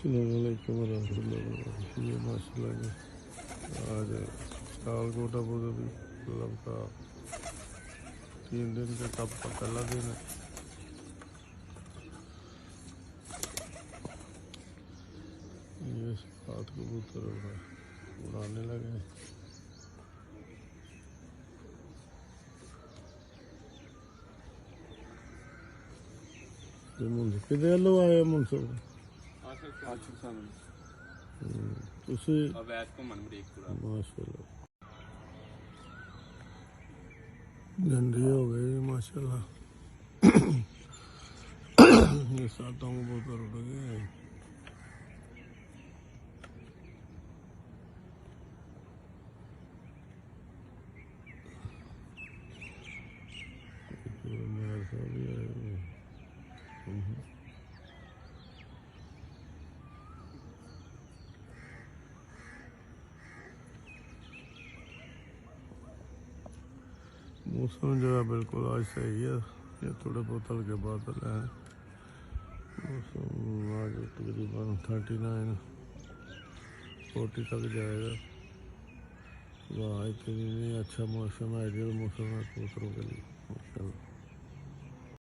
अस्सलामुअलैकुम वरहमतुल्लाहि वबरकातुहू। ये माशाल्लाह ये आज सियालकोट अबू धाबी क्लब का 3 दिन के कप का पहला दिन है। ये 7 कबूतर उड़ाने लगे। कितने लो आए मुंसो ਤੁਸੀਂ माशाल्लाह गंदी हो गई माशाल्लाह। ये 7 कबूतर उड़ गए। मौसम जो है बिल्कुल आज सही है। ये थोड़े बहुत हल्के बादल हैं। मौसम आज तकरीबन 39-40 तक जाएगा। वाह इतनी अच्छा मौसम है, आइडियल मौसम है कबूतरों के लिए।